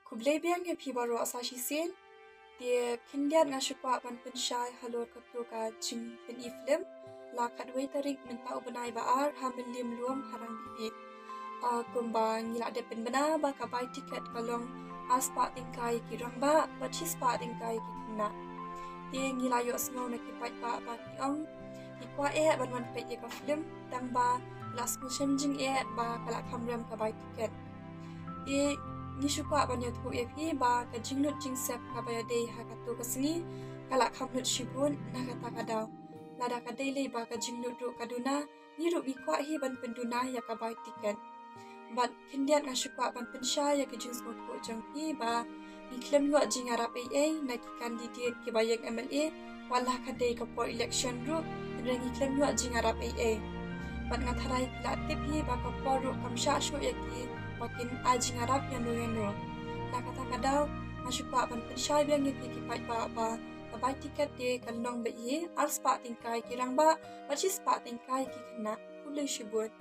Kublebiang yang pi baru asashi sin, dia kendiat ngasukwa ban pensyai halor ketuka jing pen iflim, la kadway tarik mentau benai baar hamil lim luam harang bibit. Kumba ngila de pen bena ba kabai tiket kalong aspa tingkai kirang ba, bachis pa tingkai kikina. Dia ngila yuk semau nak kipat ba kiong, ikwa ban man pet ye ka film, tang ba las musim jing ba kalak kamram kabai tiket. Dia ngisukwa banyak tu pi ba ka jingnut jingsep ka baya dei ha katu kasni kalak kamnut shibun na kata kadau lada ka dei le ba ka jingnut ru kaduna ni ru mikwa ban penduna ya ka bai tiket bat kendiat ngasukwa ban pensya ya ke jings ko jang pi ba iklem yo jing arap na ki candidate ke bayang MLA wala ka dei ka por election ru reng iklem yo jing arap bat ngatharai latip hi ba ka por ru kamsha shu ya ki makin ajing harap yang no. Nak kata kadau masuk pak ban pensyai biang yang kipai ba kabai tiket de kalong be ars pak tingkai kirang ba bachis pak tingkai ki kena kulai shibut.